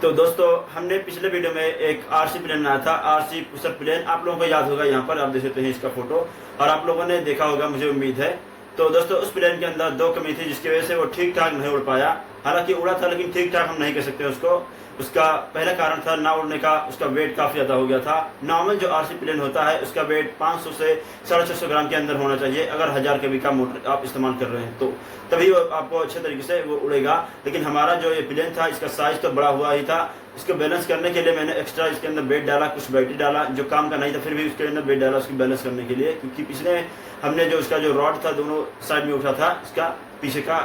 तो दोस्तों हमने पिछले वीडियो में एक आरसी प्लेन बनाया था, आरसी पुशअप प्लेन। आप लोगों को याद होगा, यहाँ पर आप देख सकते हैं इसका फोटो, और आप लोगों ने देखा होगा, मुझे उम्मीद है। तो दोस्तों उस प्लेन के अंदर दो कमी थी जिसकी वजह से वो ठीक ठाक नहीं उड़ पाया। हालांकि उड़ा था लेकिन ठीक ठाक हम नहीं कह सकते उसको। उसका पहला कारण था ना उड़ने का, उसका वेट काफी ज्यादा हो गया था। नॉर्मल जो आरसी प्लेन होता है उसका वेट 500 से 650 ग्राम के अंदर होना चाहिए। अगर 1000 kV का मोटर आप इस्तेमाल कर रहे हैं तो तभी वो आपको अच्छे तरीके से वो उड़ेगा। लेकिन हमारा जो ये प्लेन था इसका साइज तो बड़ा हुआ ही था। इसको बैलेंस करने के लिए मैंने एक्स्ट्रा इसके अंदर बेड डाला, कुछ बैटरी डाला, जो काम का नहीं था, फिर भी उसके अंदर बेड डाला उसकी बैलेंस करने के लिए। क्योंकि पिछले हमने जो उसका जो रॉड था दोनों साइड में उठा था, इसका पीछे का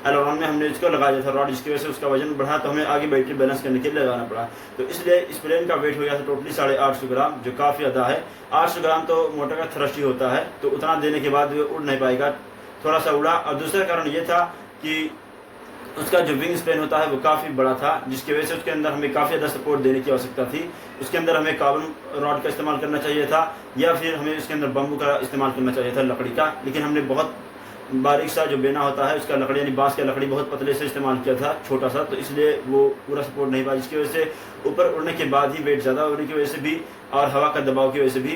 एलोरॉन में हमने इसको लगा दिया था रॉड, जिसकी वजह से उसका वजन बढ़ा, तो हमें आगे बैटरी बैलेंस करने के लिए लगाना पड़ा। तो इसलिए इस प्लेन का वेट हो गया था टोटली 850 ग्राम, जो काफ़ी ज़्यादा है। 800 ग्राम तो मोटर का थ्रस्ट ही होता है, तो उतना देने के बाद वो उड़ नहीं पाएगा, थोड़ा सा उड़ा। और दूसरा कारण ये था कि उसका जो विंग स्पैन होता है वो काफ़ी बड़ा था, जिसकी वजह से उसके अंदर हमें काफ़ी ज़्यादा सपोर्ट देने की आवश्यकता थी। उसके अंदर हमें कार्बन रॉड का इस्तेमाल करना चाहिए था, या फिर हमें उसके अंदर बम्बू का इस्तेमाल करना चाहिए था, लकड़ी का। लेकिन हमने बहुत बारीक सा जो बेना होता है उसका लकड़ी, यानी बांस का लकड़ी बहुत पतले से इस्तेमाल किया था, छोटा सा, तो इसलिए वो पूरा सपोर्ट नहीं पाया, जिसकी वजह से ऊपर उड़ने के बाद ही वेट ज़्यादा होने की वजह से भी और हवा का दबाव की वजह से भी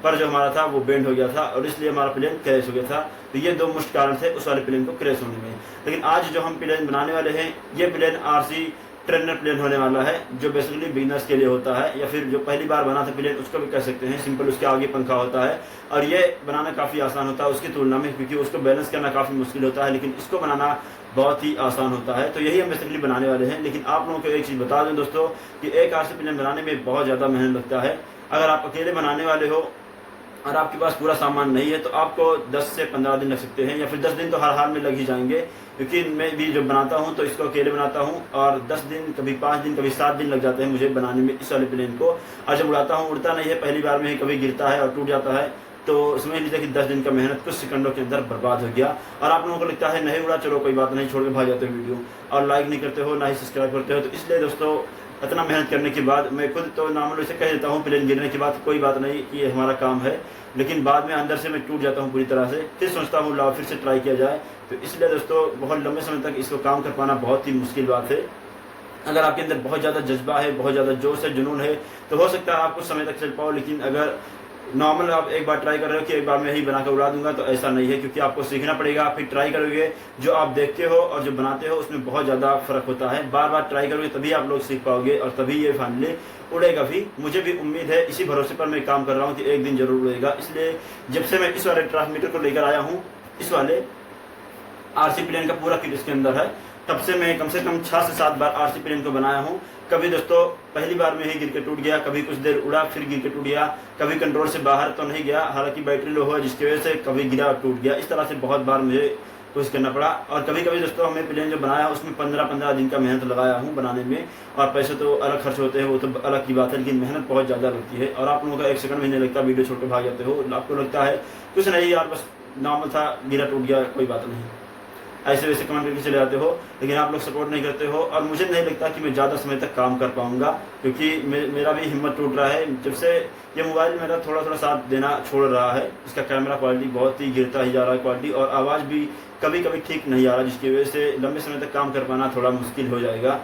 पर जो हमारा था वो बेंड हो गया था, और इसलिए हमारा प्लेन क्रैश हो गया था। तो ये दो मुख्य कारण थे उस वाले प्लेन को क्रैश होने में। लेकिन आज जो हम प्लेन बनाने वाले हैं, ये प्लेन आरसी ट्रेनर प्लेन होने वाला है, जो बेसिकली बिगनर्स के लिए होता है, या फिर जो पहली बार बना था प्लेन उसको भी कह सकते हैं। सिंपल उसके आगे पंखा होता है, और ये बनाना काफ़ी आसान होता है उसकी तुलना में, क्योंकि उसको बैलेंस करना काफ़ी मुश्किल होता है, लेकिन इसको बनाना बहुत ही आसान होता है। तो यही हम बेसिकली बनाने वाले हैं। लेकिन आप लोगों को एक चीज़ बता दें दोस्तों कि एक आरसी प्लेन बनाने में बहुत ज़्यादा मेहनत लगता है। अगर आप अकेले बनाने वाले हो और आपके पास पूरा सामान नहीं है तो आपको 10 से 15 दिन लग सकते हैं, या फिर 10 दिन तो हर हाल में लग ही जाएंगे। क्योंकि मैं भी जब बनाता हूं तो इसको अकेले बनाता हूं, और 10 दिन, कभी 5 दिन, कभी 7 दिन लग जाते हैं मुझे बनाने में इस वाले प्लेन को। और जब उड़ाता हूं, उड़ता नहीं है पहली बार में ही, कभी गिरता है और टूट जाता है, तो समझ लीजिए कि 10 दिन का मेहनत कुछ सेकंडों के अंदर बर्बाद हो गया। और आप लोगों को लगता है नहीं उड़ा, चलो कोई बात नहीं, छोड़ के भाग जाते हो वीडियो, और लाइक नहीं करते हो, ना ही सब्सक्राइब करते हो। तो इसलिए दोस्तों इतना मेहनत करने के बाद मैं खुद तो नॉर्मल से कह देता हूँ प्लेन गिरने के बाद कोई बात नहीं कि ये हमारा काम है, लेकिन बाद में अंदर से मैं टूट जाता हूँ पूरी तरह से। फिर सोचता हूँ लाओ फिर से ट्राई किया जाए। तो इसलिए दोस्तों बहुत लंबे समय तक इसको काम कर पाना बहुत ही मुश्किल बात है। अगर आपके अंदर बहुत ज़्यादा जज्बा है, बहुत ज़्यादा जोश है, जुनून है, तो हो सकता है आप कुछ समय तक चल पाओ। लेकिन अगर नॉर्मल आप एक बार ट्राई कर रहे हो कि एक बार मैं ही बनाकर उड़ा दूंगा, तो ऐसा नहीं है, क्योंकि आपको सीखना पड़ेगा। फिर ट्राई करोगे, जो आप देखते हो और जो बनाते हो उसमें बहुत ज़्यादा फर्क होता है। बार बार ट्राई करोगे तभी आप लोग सीख पाओगे, और तभी ये फाइनली उड़ेगा भी। मुझे भी उम्मीद है, इसी भरोसे पर मैं काम कर रहा हूँ कि एक दिन जरूर उड़ेगा। इसलिए जब से मैं इस वाले ट्रांसमीटर को लेकर आया हूँ, इस वाले आरसी प्लेन का पूरा किट इसके अंदर है, तब से मैं कम 6 से 7 बार आरसी प्लेन को बनाया हूँ। कभी दोस्तों पहली बार में ही गिर के टूट गया, कभी कुछ देर उड़ा फिर गिर के टूट गया, कभी कंट्रोल से बाहर तो नहीं गया, हालांकि बैटरी लो है जिसकी वजह से कभी गिरा और टूट गया। इस तरह से बहुत बार मुझे कोशिश करना पड़ा। और कभी कभी दोस्तों हमें प्लेन जो बनाया उसमें 15-15 दिन का मेहनत लगाया हूँ बनाने में, और पैसे तो अलग खर्च होते हैं, वो तो अलग की बात है, लेकिन मेहनत बहुत ज़्यादा लगती है। और आप लोगों का 1 सेकंड भी नहीं लगता, वीडियो छोड़ के भाग जाते हो, आपको लगता है कुछ नहीं यार, बस नॉर्मल था, गिरा टूट गया, कोई बात नहीं, ऐसे वैसे कमेंट करके चले जाते हो। लेकिन आप लोग सपोर्ट नहीं करते हो, और मुझे नहीं लगता कि मैं ज़्यादा समय तक काम कर पाऊंगा, क्योंकि मेरा भी हिम्मत टूट रहा है। जब से ये मोबाइल मेरा थोड़ा थोड़ा साथ देना छोड़ रहा है, इसका कैमरा क्वालिटी बहुत ही गिरता ही जा रहा है क्वालिटी, और आवाज़ भी कभी कभी ठीक नहीं आ रहा, जिसकी वजह से लंबे समय तक काम कर पाना थोड़ा मुश्किल हो जाएगा।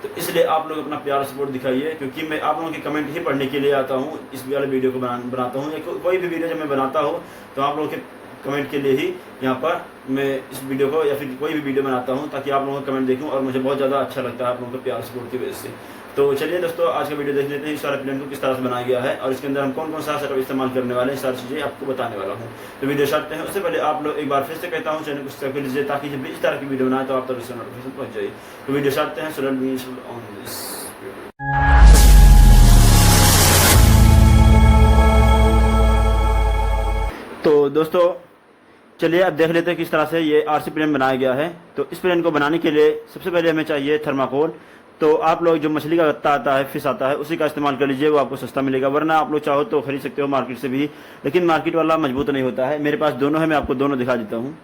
तो इसलिए आप लोग अपना प्यार सपोर्ट दिखाइए, क्योंकि मैं आप लोगों के कमेंट ही पढ़ने के लिए आता हूँ, इस वाले वीडियो को बनाता हूँ, या कोई भी वीडियो जब मैं बनाता हूँ तो आप लोगों के कमेंट के लिए ही यहाँ पर मैं इस वीडियो को या फिर कोई भी वीडियो बनाता हूँ, ताकि आप लोगों का कमेंट देखूँ, और मुझे बहुत ज़्यादा अच्छा लगता है आप लोगों का प्यार सपोर्ट की वजह से। तो चलिए दोस्तों आज का वीडियो देख लेते हैं, इस सारे प्लेन को किस तरह से बनाया गया है, और इसके अंदर हम कौन कौन सा सेटअप इस्तेमाल करने वाले हैं, सारी चीज़ें आपको बताने वाला हूँ। तो वीडियो स्टार्ट हैं, उससे पहले आप लोग एक बार फिर से कहता हूँ चैनल को सब्सक्राइब कर लीजिए, ताकि जब भी इस तरह की वीडियो बनाए तो आप तक इसका नोटिफिकेशन पहुँच जाए। तो वीडियो स्टार्ट हैं, तो दोस्तों चलिए अब देख लेते हैं किस तरह से ये आरसी प्लेन बनाया गया है। तो इस प्लेन को बनाने के लिए सबसे पहले हमें चाहिए थर्माकोल। तो आप लोग जो मछली का गत्ता आता है, फिश आता है, उसी का इस्तेमाल कर लीजिए, वो आपको सस्ता मिलेगा। वरना आप लोग चाहो तो खरीद सकते हो मार्केट से भी, लेकिन मार्केट वाला मजबूत नहीं होता है। मेरे पास दोनों है, मैं आपको दोनों दिखा देता हूँ।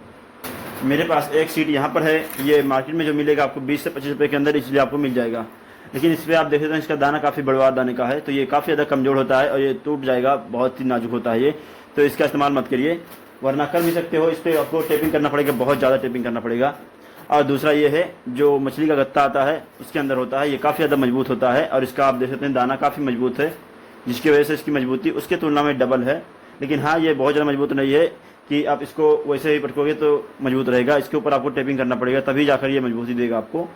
मेरे पास एक सीट यहाँ पर है, ये मार्केट में जो मिलेगा आपको 20 से 25 रुपये के अंदर, इसलिए आपको मिल जाएगा। लेकिन इस पर आप देख सकते हैं इसका दाना काफ़ी बड़वार दाने का है, तो ये काफ़ी ज़्यादा कमज़ोर होता है और ये टूट जाएगा, बहुत ही नाजुक होता है ये, तो इसका इस्तेमाल मत करिए। वरना कर भी सकते हो, इस पर आपको टेपिंग करना पड़ेगा, बहुत ज़्यादा टेपिंग करना पड़ेगा। और दूसरा ये है जो मछली का गत्ता आता है उसके अंदर होता है, ये काफ़ी ज़्यादा मजबूत होता है और इसका आप देख सकते हैं दाना काफ़ी मजबूत है, जिसकी वजह से इसकी मजबूती उसके तुलना में डबल है। लेकिन हाँ, ये बहुत ज़्यादा मजबूत नहीं है कि आप इसको वैसे ही पटकोगे तो मजबूत रहेगा, इसके ऊपर आपको टेपिंग करना पड़ेगा तभी जाकर ये मजबूती देगा आपको।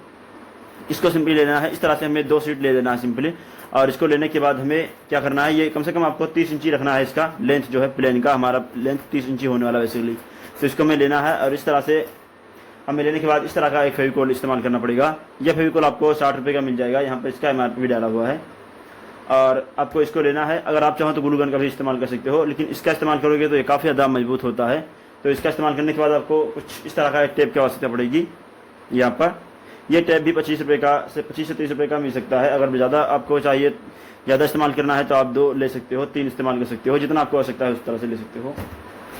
इसको सिंपली लेना है, इस तरह से हमें 2 शीट ले लेना है सिंपली। और इसको लेने के बाद हमें क्या करना है, ये कम से कम आपको 30 इंची रखना है, इसका लेंथ जो है प्लेन का हमारा लेंथ 30 इंची होने वाला बेसिकली। तो इसको हमें लेना है और इस तरह से हमें लेने के बाद इस तरह का एक फेविकोल इस्तेमाल करना पड़ेगा। यह फेविकोल आपको 60 रुपये का मिल जाएगा, यहाँ पर इसका MRP भी डाला हुआ है। और आपको इसको लेना है, अगर आप चाहो तो ग्लू गन का भी इस्तेमाल कर सकते हो, लेकिन इसका इस्तेमाल करोगे तो ये काफ़ी ज़्यादा मजबूत होता है। तो इसका इस्तेमाल करने के बाद आपको कुछ इस तरह का एक टेप की आवश्यकता पड़ेगी। यहाँ पर ये टैप भी 25 रुपये का से 25 से 30 रुपये का मिल सकता है। अगर ज़्यादा आपको चाहिए, ज़्यादा इस्तेमाल करना है तो आप 2 ले सकते हो, 3 इस्तेमाल कर सकते हो, जितना आपको आवश्यकता है उस तरह से ले सकते हो।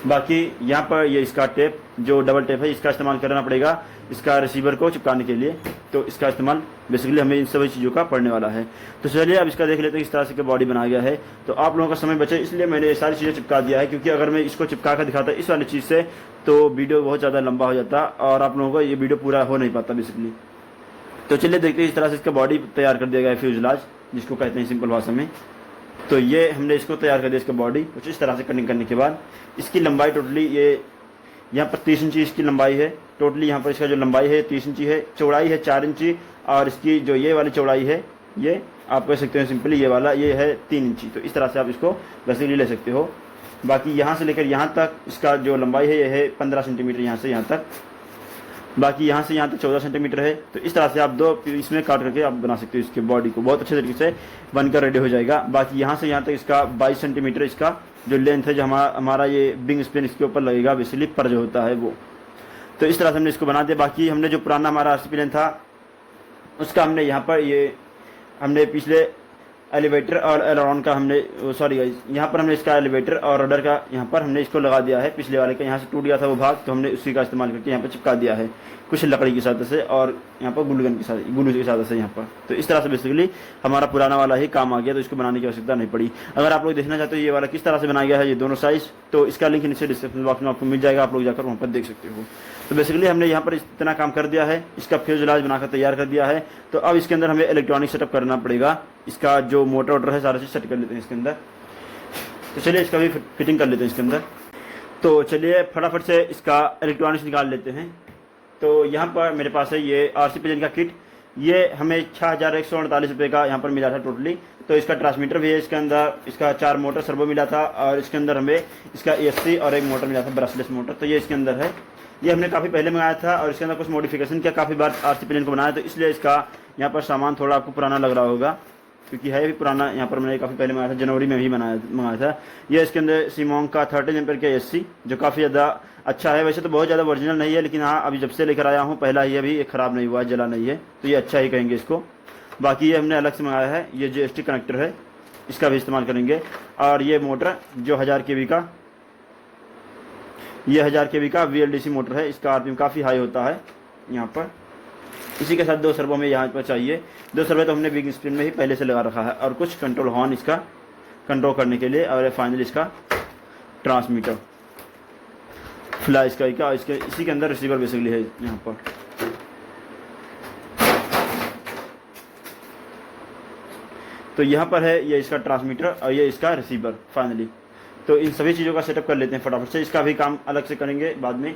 बाकी यहाँ पर ये इसका टेप जो डबल टेप है इसका इस्तेमाल करना पड़ेगा इसका रिसीवर को चिपकाने के लिए। तो इसका इस्तेमाल बेसिकली हमें इन सभी चीज़ों का पड़ने वाला है। तो चलिए अब इसका देख लेते हैं किस तरह से बॉडी बनाया गया है। तो आप लोगों का समय बचे इसलिए मैंने ये सारी चीज़ें चिपका दिया है, क्योंकि अगर मैं इसको चिपका कर दिखाता इस वाली चीज़ से तो वीडियो बहुत ज़्यादा लंबा हो जाता और आप लोगों को ये वीडियो पूरा हो नहीं पाता बेसिकली। तो चलिए देखते हैं इस तरह से इसका बॉडी तैयार कर दिया गया है, फ्यूजलाज जिसको कहते हैं सिंपल भाषा में। तो ये हमने इसको तैयार कर दिया, इसका बॉडी कुछ इस तरह से कटिंग करने के बाद इसकी लंबाई टोटली ये यहाँ पर 30 इंची इसकी लंबाई है टोटली। यहाँ पर इसका जो लंबाई है 30 इंची है, चौड़ाई है 4 इंची और इसकी जो ये वाली चौड़ाई है ये आप कह सकते हैं सिंपली ये वाला ये है 3 इंची। तो इस तरह से आप इसको बेसिकली ले सकते हो। बाकी यहाँ से लेकर यहाँ तक इसका जो लंबाई है ये है 15 सेंटीमीटर यहाँ से यहाँ तक, बाकी यहाँ से यहाँ तक 14 सेंटीमीटर है। तो इस तरह से आप 2 इसमें काट करके आप बना सकते हो, इसके बॉडी को बहुत अच्छे तरीके से बनकर रेडी हो जाएगा। बाकी यहाँ से यहाँ तक इसका 22 सेंटीमीटर इसका जो लेंथ है, जो हमारा ये बिंग स्पिन इसके ऊपर लगेगा बेसिकली पर जो होता है वो। तो इस तरह से हमने इसको बना दिया। बाकी हमने जो पुराना हमारा RC प्लेन था उसका हमने यहाँ पर ये हमने पिछले एलिवेटर और एलरॉन का हमने सॉरी गाइस, यहाँ पर हमने इसका एलिवेटर और रडर का यहाँ पर हमने इसको लगा दिया है। पिछले वाले का यहाँ से टूट गया था वो भाग, तो हमने उसी का इस्तेमाल करके यहाँ पर चिपका दिया है कुछ लकड़ी की सहायता से और यहाँ पर ग्लू की सहायता से यहाँ पर। तो इस तरह से बेसिकली हमारा पुराना वाला ही काम आ गया, तो इसको बनाने की आवश्यकता नहीं पड़ी। अगर आप लोग देखना चाहते हो ये वाला किस तरह से बनाया गया है ये दोनों साइज़, तो इसका लिंक नीचे डिस्क्रिप्शन बॉक्स में आपको मिल जाएगा, आप लोग जाकर वहाँ पर देख सकते हो। तो बेसिकली हमने यहाँ पर इतना काम कर दिया है, इसका फ्यूजलाज बनाकर तैयार कर दिया है। तो अब इसके अंदर हमें इलेक्ट्रॉनिक सेटअप करना पड़ेगा, इसका जो मोटर वोटर है सारा चीज़ सेट कर लेते हैं इसके अंदर। तो चलिए इसका भी फिटिंग कर लेते हैं इसके अंदर। तो चलिए फटाफट से इसका इलेक्ट्रॉनिक्स निकाल लेते हैं। तो यहाँ पर मेरे पास है ये RC प्लेन का किट, ये हमें 6148 रुपये का यहाँ पर मिला था टोटली। तो इसका ट्रांसमीटर भी है इसके अंदर, इसका 4 मोटर सर्वो मिला था और इसके अंदर हमें इसका ESC और एक मोटर मिला था ब्रशलेस मोटर। तो ये इसके अंदर है, ये हमने काफ़ी पहले मंगाया था और इसके अंदर कुछ मॉडिफिकेशन किया, काफ़ी बार RC प्लेन को बनाया, तो इसलिए इसका यहाँ पर सामान थोड़ा आपको पुराना लग रहा होगा क्योंकि है भी पुराना। यहाँ पर मैंने काफ़ी पहले मंगाया था, जनवरी में भी मंगाया था। ये इसके अंदर सीमोंग का 30 एम्पेयर का ESC जो काफ़ी ज़्यादा अच्छा है, वैसे तो बहुत ज़्यादा ओरिजिनल नहीं है, लेकिन हाँ अभी जब से लेकर आया हूँ पहला ही अभी, ये ख़राब नहीं हुआ, जला नहीं है, तो ये अच्छा ही कहेंगे इसको। बाकी ये हमने अलग से मंगाया है, ये GST कनेक्टर है, इसका भी इस्तेमाल करेंगे। और ये मोटर जो 1000 kV का, ये 1000 kV का VLDC मोटर है, इसका RPM काफ़ी हाई होता है यहाँ पर। इसी के साथ 2 सर्वो में यहाँ पर चाहिए, 2 सर्वो तो हमने बिग स्क्रीन में ही पहले से लगा रखा है, और कुछ कंट्रोल हॉर्न इसका कंट्रोल करने के लिए, और फाइनली इसका ट्रांसमीटर फ्लाई स्काई का, इसके इसी के अंदर रिसीवर बेसिकली है यहाँ पर। तो यहाँ पर है ये इसका ट्रांसमीटर और ये इसका रिसीवर फाइनली। तो इन सभी चीज़ों का सेटअप कर लेते हैं फटाफट से, इसका भी काम अलग से करेंगे बाद में।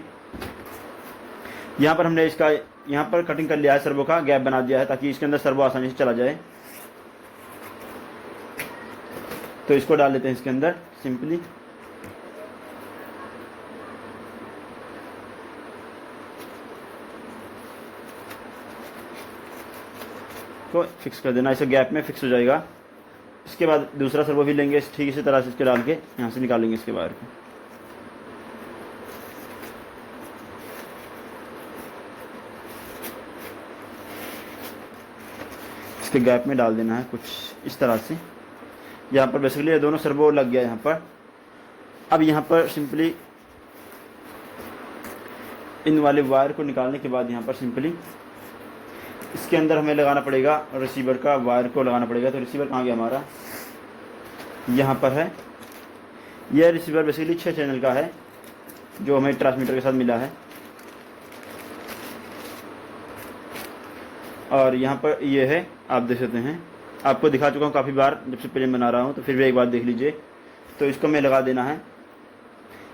यहाँ पर हमने इसका यहाँ पर कटिंग कर लिया है, सर्वो का गैप बना दिया है ताकि इसके अंदर सर्वो आसानी से चला जाए। तो इसको डाल लेते हैं इसके अंदर सिंपली। को फिक्स कर देना, इसे गैप में फिक्स हो जाएगा। इसके बाद दूसरा सर्वो भी लेंगे ठीक इसी तरह से, इसके डाल के यहाँ से निकालेंगे इसके बाहर को। इसके गैप में डाल देना है कुछ इस तरह से। यहाँ पर बेसिकली ये दोनों सर्वो लग गया यहाँ पर। अब यहाँ पर सिंपली इन वाले वायर को निकालने के बाद यहाँ पर सिंपली इसके अंदर हमें लगाना पड़ेगा रिसीवर का वायर को लगाना पड़ेगा। तो रिसीवर कहाँ गया हमारा, यहाँ पर है। यह रिसीवर बेसिकली 6 चैनल का है जो हमें ट्रांसमीटर के साथ मिला है। और यहाँ पर ये है, आप देख सकते हैं, आपको दिखा चुका हूँ काफ़ी बार जब से प्लेन बना रहा हूँ, तो फिर भी एक बार देख लीजिए। तो इसको हमें लगा देना है।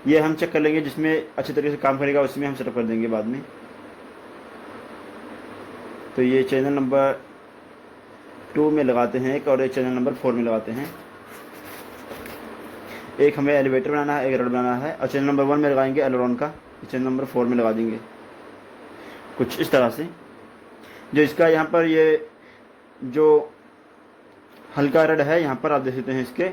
ये हम चेक कर लेंगे, जिसमें अच्छी तरीके से काम करेगा उसमें हम सेटअप कर देंगे बाद में। तो ये चैनल नंबर 2 में लगाते हैं एक, और एक चैनल नंबर 4 में लगाते हैं। एक हमें एलिवेटर बनाना है, एक रड बनाना है, और चैनल नंबर 1 में लगाएंगे एलोरॉन का, चैनल नंबर 4 में लगा देंगे कुछ इस तरह से। जो इसका यहाँ पर ये जो हल्का रड है, यहाँ पर आप देख सकते हैं इसके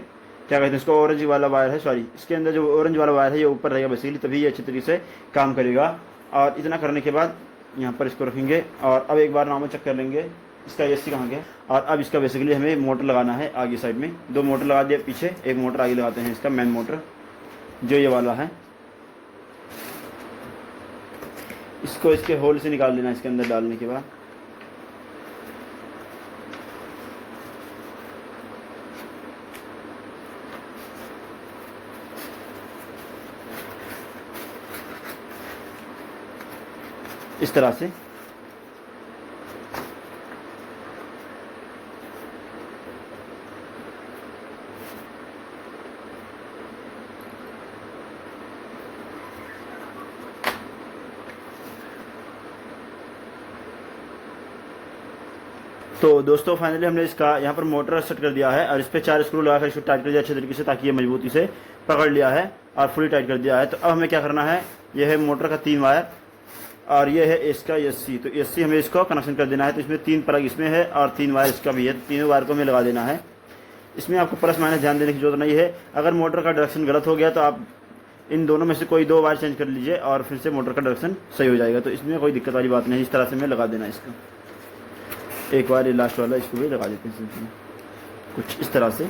क्या कहते हैं, इसको ऑरेंज वाला वायर है, सॉरी, इसके अंदर जो ऑरेंज वाला वायर है ये ऊपर रहेगा बेसिकली, तभी ये अच्छी तरीके से काम करेगा। और इतना करने के बाद यहाँ पर इसको रखेंगे, और अब एक बार नॉर्मल चेक कर लेंगे इसका एसी कहाँ गया। और अब इसका बेसिकली हमें मोटर लगाना है आगे साइड में, 2 मोटर लगा दिया पीछे, एक मोटर आगे लगाते हैं, इसका मेन मोटर जो ये वाला है। इसको इसके होल से निकाल देना इसके अंदर डालने के बाद। इस तरह से तो दोस्तों फाइनली हमने इसका यहाँ पर मोटर सेट कर दिया है, और इस पर 4 स्क्रू लगाकर इसको टाइट कर दिया अच्छे तरीके से, ताकि ये मजबूती से पकड़ लिया है और फुली टाइट कर दिया है। तो अब हमें क्या करना है, यह है मोटर का 3 वायर, और ये है इसका एसी। तो एसी हमें इसको कनेक्शन कर देना है। तो इसमें 3 प्लग इसमें है और 3 वायर इसका भी है, तो तीनों वायर को हमें लगा देना है। इसमें आपको प्लस माइनस ध्यान देने की जरूरत नहीं है। अगर मोटर का डायरेक्शन गलत हो गया तो आप इन दोनों में से कोई 2 वायर चेंज कर लीजिए और फिर से मोटर का डायरेक्शन सही हो जाएगा। तो इसमें कोई दिक्कत वाली बात नहीं। इस तरह से हमें लगा देना इसका। एक बार ये लास्ट वाला इसको भी लगा देते हैं कुछ इस तरह से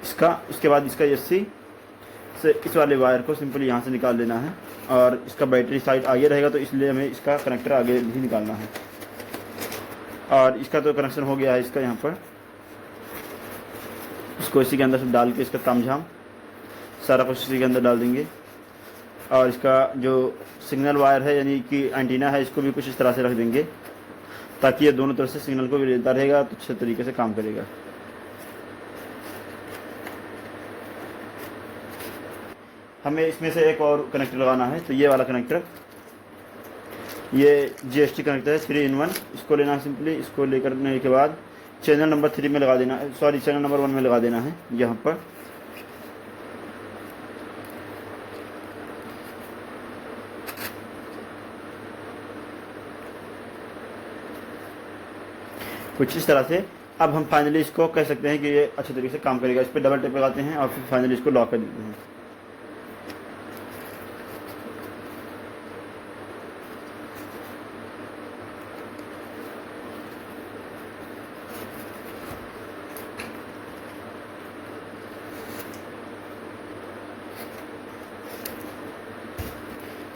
इसका। उसके बाद इसका एसी से इस वाले वायर को सिंपली यहाँ से निकाल लेना है, और इसका बैटरी साइड आगे रहेगा तो इसलिए हमें इसका कनेक्टर आगे ही निकालना है। और इसका तो कनेक्शन हो गया है इसका यहाँ पर। इसको इसी के अंदर से डाल के इसका तामझाम सारा कुछ इसी के अंदर डाल देंगे। और इसका जो सिग्नल वायर है यानी कि एंटीना है, इसको भी कुछ इस तरह से रख देंगे ताकि ये दोनों तरफ से सिग्नल को भी लेता रहेगा, तो अच्छे तरीके से काम करेगा। हमें इसमें से एक और कनेक्टर लगाना है। तो ये वाला कनेक्टर, ये GST कनेक्टर है 3-in-1। इसको लेना है सिंपली। इसको लेकर के बाद चैनल नंबर 3 में लगा देना है, सॉरी चैनल नंबर 1 में लगा देना है यहाँ पर। कुछ इस तरह से। अब हम फाइनली इसको कह सकते हैं कि ये अच्छे तरीके से काम करेगा। इस पर डबल टेप लगाते हैं और फिर फाइनली इसको लॉक कर देते हैं।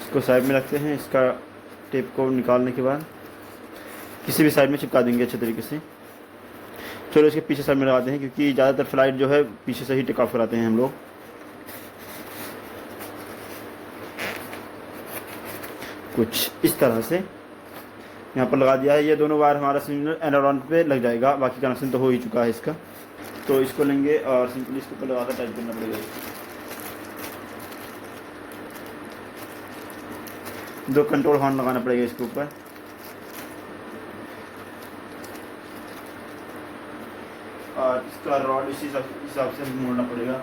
इसको साइड में रखते हैं। इसका टेप को निकालने के बाद किसी भी साइड में चिपका देंगे अच्छे तरीके से। चलो इसके पीछे साइड में लगाते हैं, क्योंकि ज़्यादातर फ्लाइट जो है पीछे से ही टेक ऑफ कराते हैं हम लोग। कुछ इस तरह से यहाँ पर लगा दिया है। ये दोनों वायर हमारा सिग्नल एलोरॉन पे लग जाएगा, बाकी कनेक्शन तो हो ही चुका है इसका। तो इसको लेंगे और सिंपली इसके ऊपर लगाकर टाइट करना पड़ेगा। 2 कंट्रोल हॉर्न लगाना पड़ेगा इसके ऊपर। और इसका रॉड इसी हिसाब से मोड़ना पड़ेगा।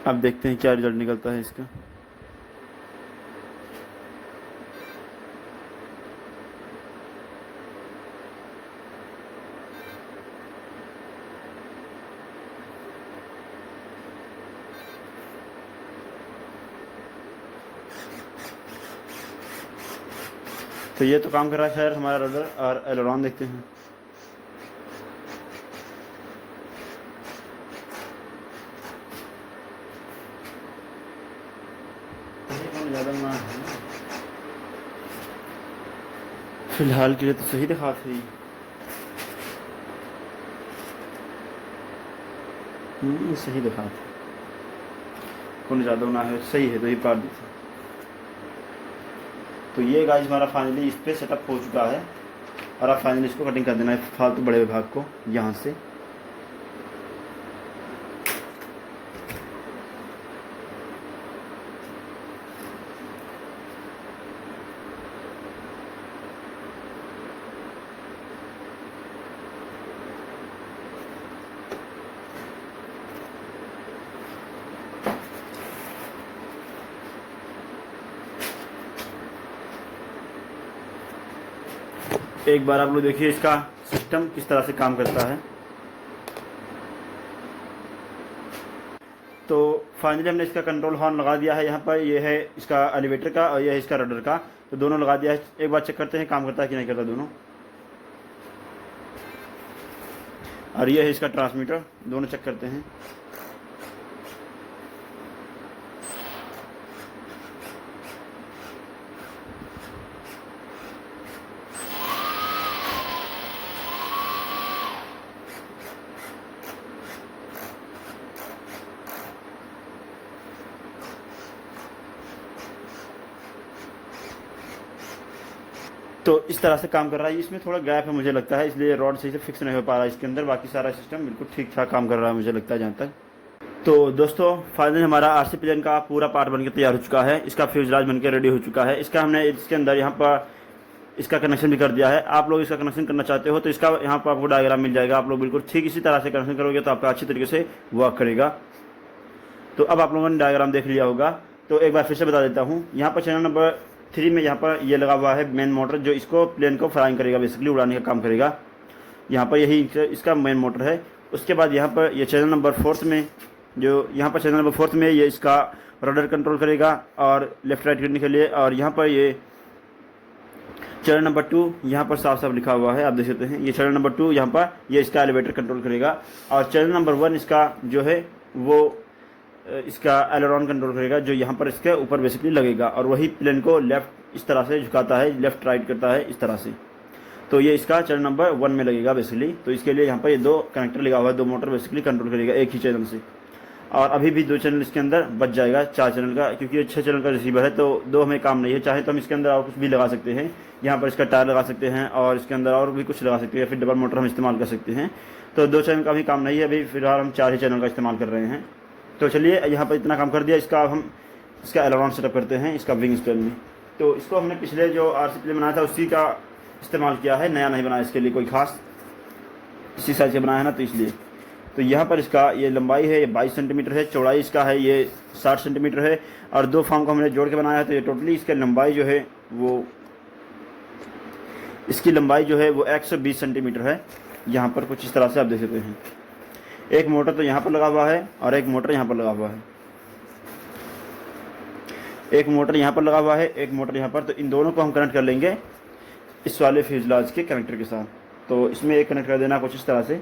अब देखते हैं क्या रिजल्ट निकलता है इसका। तो ये तो काम कर रहा है खैर हमारा रडर, और एलेरॉन देखते हैं। ज़्यादा फिलहाल के लिए तो सही दिखा थी। सही दिखा था, कौन ज़्यादा ना है, सही है तो ये पार दी थी। तो ये गाइस हमारा फाइनली इस पर सेटअप हो चुका है, और आप फाइनली इसको कटिंग कर देना है फालतू बड़े भाग को यहाँ से। एक बार आप लोग देखिए इसका सिस्टम किस तरह से काम करता है। तो फाइनली हमने इसका कंट्रोल हॉर्न लगा दिया है यहाँ पर, ये है इसका एलिवेटर का और ये है इसका रडर का, तो दोनों लगा दिया है। एक बार चेक करते हैं काम करता है कि नहीं करता दोनों। और ये है इसका ट्रांसमीटर, दोनों चेक करते हैं। तो इस तरह से काम कर रहा है। इसमें थोड़ा गैप है मुझे लगता है, इसलिए रॉड सही से फिक्स नहीं हो पा रहा है इसके अंदर। बाकी सारा सिस्टम बिल्कुल ठीक ठाक काम कर रहा है मुझे लगता है जहाँ तक। तो दोस्तों फाइनली हमारा आरसी प्लेन का पूरा पार्ट बनकर तैयार हो चुका है। इसका फ्यूजलाज बनकर रेडी हो चुका है। इसका हमने इसके अंदर यहाँ पर इसका कनेक्शन भी कर दिया है। आप लोग इसका कनेक्शन करना चाहते हो तो इसका यहाँ पर आपको डायग्राम मिल जाएगा। आप लोग बिल्कुल ठीक इसी तरह से कनेक्शन करोगे तो आपका अच्छी तरीके से वर्क करेगा। तो अब आप लोगों ने डायग्राम देख लिया होगा, तो एक बार फिर से बता देता हूँ। यहाँ पर चैनल नंबर 3 में यहाँ पर ये लगा हुआ है मेन मोटर, जो इसको प्लेन को फ्लाइंग करेगा, बेसिकली उड़ाने का काम करेगा। यहाँ पर यही इसका मेन मोटर है। उसके बाद यहाँ पर ये चैनल नंबर 4 में, जो यहाँ पर चैनल नंबर 4 में ये इसका रडर कंट्रोल करेगा और लेफ्ट राइट करने के लिए। और यहाँ पर ये चैनल नंबर 2 यहाँ पर साफ साफ लिखा हुआ है, आप देख सकते हैं। ये चैनल नंबर 2 यहाँ पर ये इसका एलिवेटर कंट्रोल करेगा। और चैनल नंबर 1 इसका जो है वो इसका एलेरॉन कंट्रोल करेगा, जो यहाँ पर इसके ऊपर बेसिकली लगेगा। और वही प्लेन को लेफ्ट इस तरह से झुकाता है, लेफ्ट राइट करता है इस तरह से। तो ये इसका चैनल नंबर 1 में लगेगा बेसिकली। तो इसके लिए यहाँ पर ये 2 कनेक्टर लगा हुआ है, 2 मोटर बेसिकली कंट्रोल करेगा एक ही चैनल से। और अभी भी 2 चैनल इसके अंदर बच जाएगा 4 चैनल का, क्योंकि ये 6 चैनल का रिसीवर है। तो 2 हमें काम नहीं है। चाहे तो हम इसके अंदर और कुछ भी लगा सकते हैं, यहाँ पर इसका टायर लगा सकते हैं और इसके अंदर और भी कुछ लगा सकते हैं, फिर डबल मोटर हम इस्तेमाल कर सकते हैं। तो 2 चैनल का भी काम नहीं है अभी, फिलहाल हम 4 ही चैनल का इस्तेमाल कर रहे हैं। तो चलिए यहाँ पर इतना काम कर दिया। इसका हम इसका एलेरॉन सेटअप करते हैं इसका विंग स्पेल में। तो इसको हमने पिछले जो आरसी प्लेन बनाया था उसी का इस्तेमाल किया है, नया नहीं बनाया इसके लिए कोई खास, इसी साइज से बनाया है ना, तो इसलिए। तो यहाँ पर इसका ये लंबाई है, ये 22 सेंटीमीटर है, चौड़ाई इसका है ये 60 सेंटीमीटर है। और 2 फार्म को हमने जोड़ के बनाया है। तो ये टोटली इसकी लंबाई जो है वो इसकी लंबाई जो है वो 120 सेंटीमीटर है। यहाँ पर कुछ इस तरह से आप देख सकते हैं। एक मोटर तो यहाँ पर लगा हुआ है और एक मोटर यहाँ पर लगा हुआ है। एक मोटर यहाँ पर लगा हुआ है, एक मोटर यहाँ पर। तो इन दोनों को हम कनेक्ट कर लेंगे इस वाले फ्यूजलाज के कनेक्टर के साथ। तो इसमें एक कनेक्ट कर देना कुछ इस तरह से,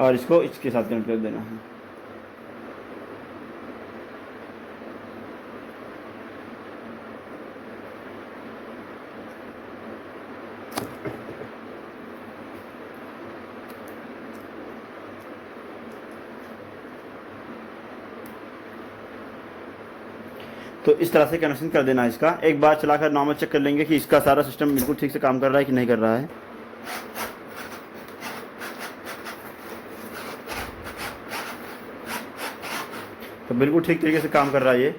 और इसको इसके साथ कनेक्ट कर देना है। तो इस तरह से कनेक्शन कर देना है इसका। एक बार चलाकर नॉर्मल चेक कर लेंगे कि इसका सारा सिस्टम बिल्कुल ठीक से काम कर रहा है कि नहीं कर रहा है। तो बिल्कुल ठीक तरीके से काम कर रहा है ये।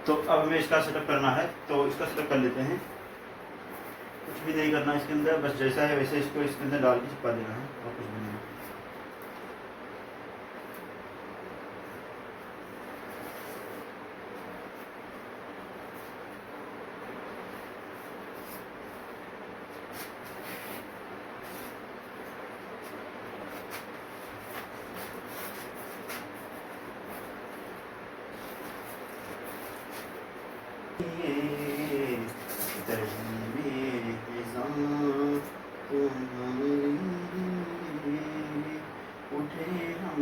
तो अब हमें इसका सेटअप करना है, तो इसका सेटअप कर लेते हैं। कुछ भी नहीं करना इसके अंदर, बस जैसा है वैसे इसको इसके अंदर डाल के चिपका देना है और कुछ भी नहीं। उठे हम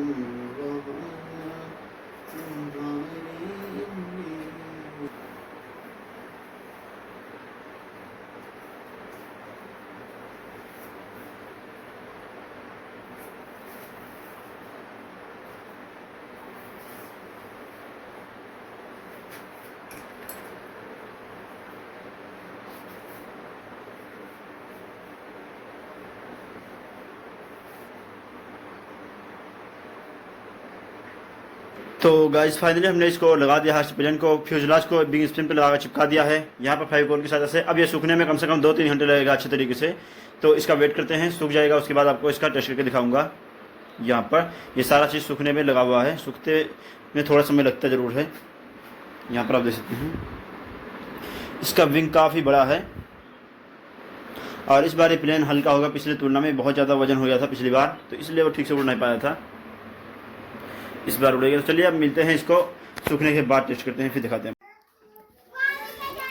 तो गाइस फाइनली हमने इसको लगा दिया है, प्लेन को फ्यूजलाज को बिग स्प्रिंग पे लगा चिपका दिया है यहाँ पर फेविकोल की सहायता से। अब ये सूखने में कम से कम 2-3 घंटे लगेगा अच्छे तरीके से। तो इसका वेट करते हैं, सूख जाएगा उसके बाद आपको इसका टेस्ट करके दिखाऊंगा। यहाँ पर ये सारा चीज़ सूखने में लगा हुआ है, सूखते में थोड़ा समय लगता ज़रूर है। यहाँ पर आप देख सकते हैं इसका विंग काफ़ी बड़ा है और इस बार ये प्लेन हल्का होगा, पिछले तुलना में बहुत ज़्यादा वजन हो गया था पिछली बार, तो इसलिए वो ठीक से उड़ नहीं पाया था, इस बार उड़ेगा। तो चलिए अब मिलते हैं, इसको सूखने के बाद टेस्ट करते हैं, फिर दिखाते हैं।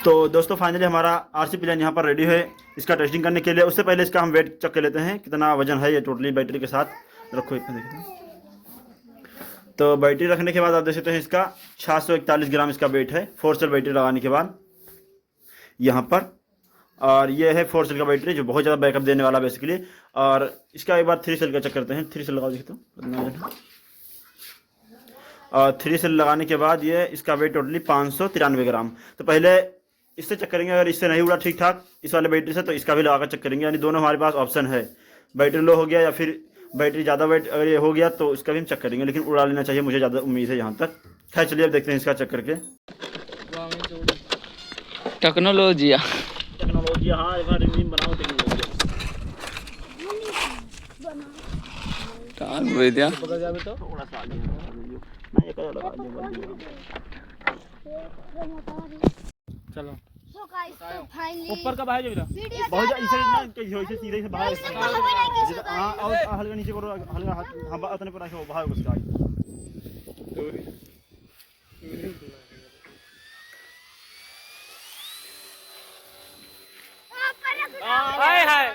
तो दोस्तों फाइनली हमारा आरसी प्लेन यहाँ पर रेडी है इसका टेस्टिंग करने के लिए। उससे पहले इसका हम वेट चेक कर लेते हैं कितना वजन है ये टोटली बैटरी के साथ। रखो इतना देखते हैं। तो बैटरी रखने के बाद आप देख सकते हैं इसका 741 ग्राम इसका वेट है 4 सेल बैटरी लगाने के बाद यहाँ पर। और ये है 4 सेल का बैटरी जो बहुत ज़्यादा बैकअप देने वाला बेसिकली। और इसका एक बार 3 सेल का चेक करते हैं। 3 सेल लगाओ देखते हो। और 3 सेल लगाने के बाद ये इसका वेट टोटली 593 ग्राम। तो पहले इससे चेक करेंगे, अगर इससे नहीं उड़ा ठीक ठाक इस वाले बैटरी से तो इसका भी लगाकर चेक करेंगे। यानी दोनों हमारे पास ऑप्शन है, बैटरी लो हो गया या फिर बैटरी ज़्यादा वेट अगर ये हो गया तो इसका भी हम चेक करेंगे, लेकिन उड़ा लेना चाहिए, मुझे ज़्यादा उम्मीद है यहाँ तक। खैर चलिए अब देखते हैं इसका चेक करके। टेक्नोलॉजी हाँ एक बार बनाओ टेक्नोलॉजी थोड़ा सा चलो So guys, तो finally ऊपर का बाहर जो वीडियो बहुत इसे चालू। ना इसे सीधे से बाहर हाँ और हल्का नीचे करो, हल्का हाथ हाँ इतने पर रखो बाहर उसका। हाय हाय